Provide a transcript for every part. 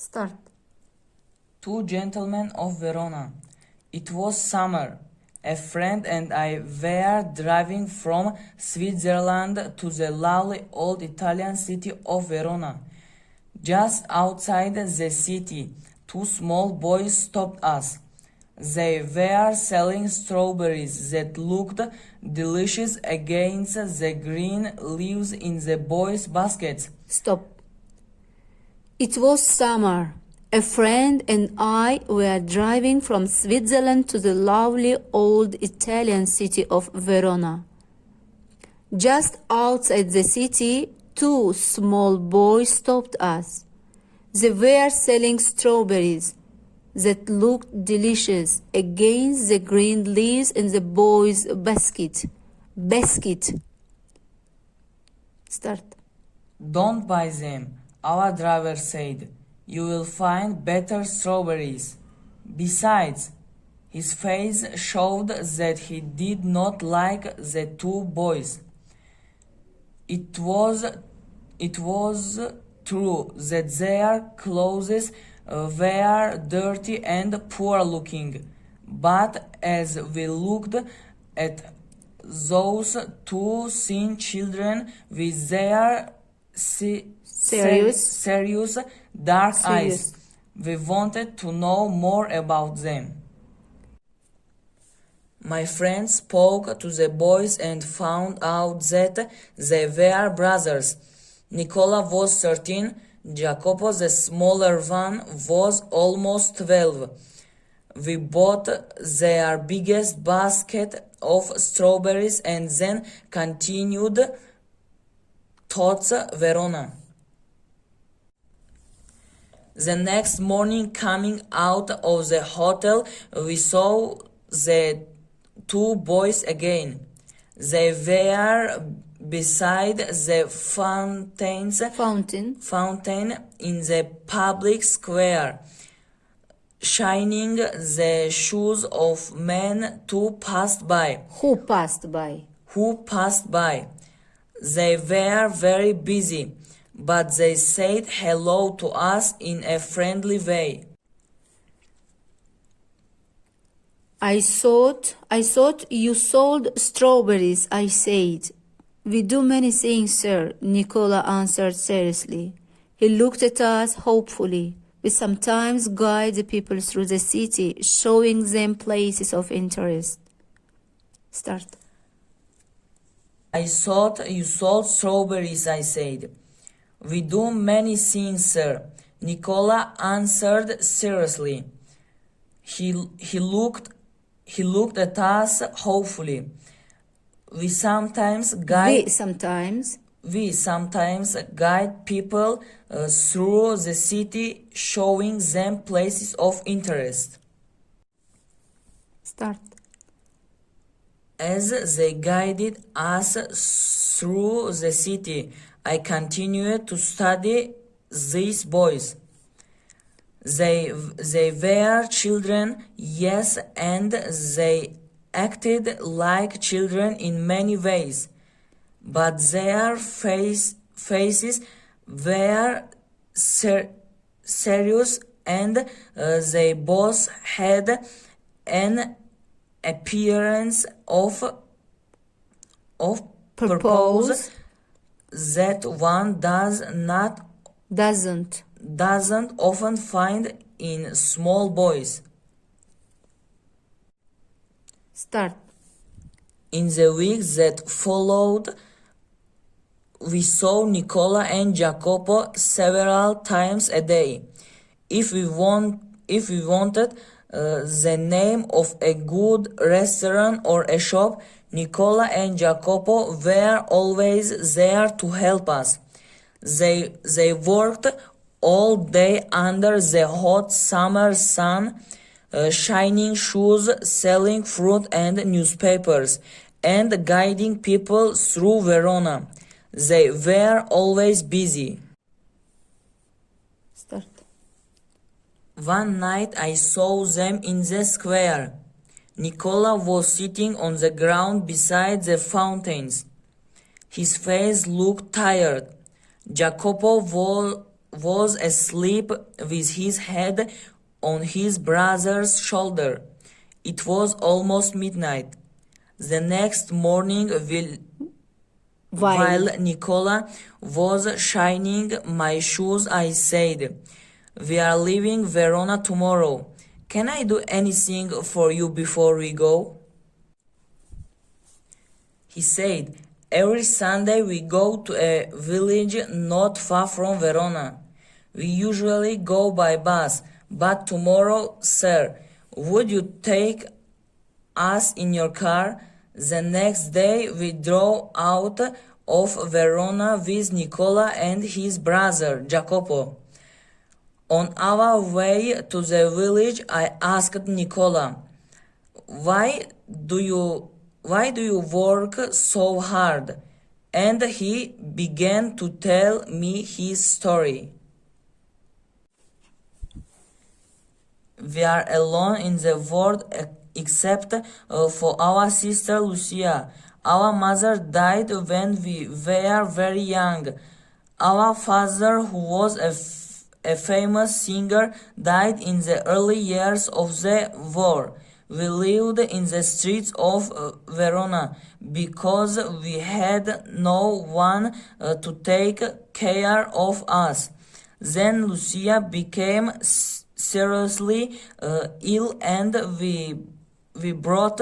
Start. Two gentlemen of Verona. It was summer. A friend and I were driving from Switzerland to the lovely old Italian city of Verona. Just outside the city, two small boys stopped us. They were selling strawberries that looked delicious against the green leaves in the boys' baskets. Stop. It was summer. A friend and I were driving from Switzerland to the lovely old Italian city of Verona. Just outside the city, two small boys stopped us. They were selling strawberries that looked delicious against the green leaves in the boys' basket. Start. Don't buy them, our driver said. You will find better strawberries. Besides, his face showed that he did not like the two boys. It was true that their clothes were dirty and poor looking, but as we looked at those two thin children with their serious dark eyes, we wanted to know more about them. My friend spoke to the boys and found out that they were brothers. Nicola was 13, Jacopo, the smaller one, was almost 12. We bought their biggest basket of strawberries and then continued towards Verona. The next morning, coming out of the hotel, we saw the two boys again. They were beside the fountain in the public square, shining the shoes of men who passed by. Who passed by? They were very busy, but they said hello to us in a friendly way. I thought you sold strawberries, I said. We do many things, sir, Nicola answered seriously. He looked at us hopefully. We sometimes guide the people through the city, showing them places of interest. Start. I thought you sold strawberries, I said. We do many things, sir, Nicola answered seriously. He looked at us hopefully. We sometimes guide people through the city, showing them places of interest. Start. As they guided us through the city, I continued to study these boys. They were children, yes, and they acted like children in many ways, but their faces were serious, and they both had an appearance of purpose that one doesn't often find in small boys. Start. In the weeks that followed, we saw Nicola and Jacopo several times a day. If we wanted the name of a good restaurant or a shop, Nicola and Jacopo were always there to help us. They worked all day under the hot summer sun, shining shoes, selling fruit and newspapers, and guiding people through Verona. They were always busy. Start. One night I saw them in the square. Nicola was sitting on the ground beside the fountains. His face looked tired. Jacopo was asleep with his head on his brother's shoulder. It was almost midnight. The next morning, while Nicola was shining my shoes, I said, "We are leaving Verona tomorrow. Can I do anything for you before we go?" He said, "Every Sunday we go to a village not far from Verona. We usually go by bus, but tomorrow, sir, would you take us in your car?" The next day we drove out of Verona with Nicola and his brother Jacopo. On our way to the village, I asked Nicola, why do you work so hard?" And he began to tell me his story. We are alone in the world except for our sister Lucia. Our mother died when we were very young. Our father, who was a famous singer, died in the early years of the war. We lived in the streets of Verona because we had no one to take care of us. Then Lucia became seriously ill, and we brought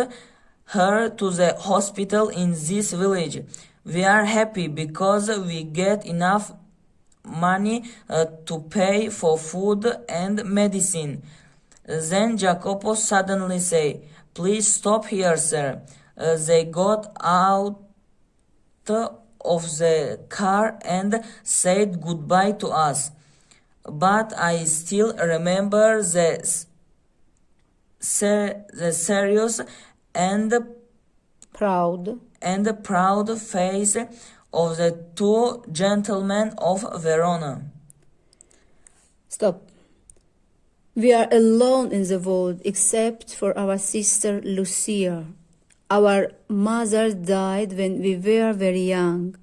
her to the hospital in this village. We are happy because we get enough money to pay for food and medicine. Then Jacopo suddenly said, "Please stop here, sir." They got out of the car and said goodbye to us. But I still remember the serious and proud face of the two gentlemen of Verona. Stop. We are alone in the world except for our sister Lucia. Our mother died when we were very young.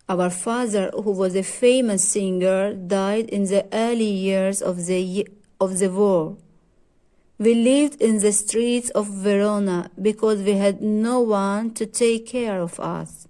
Our father, who was a famous singer, died in the early years of the war. We lived in the streets of Verona because we had no one to take care of us.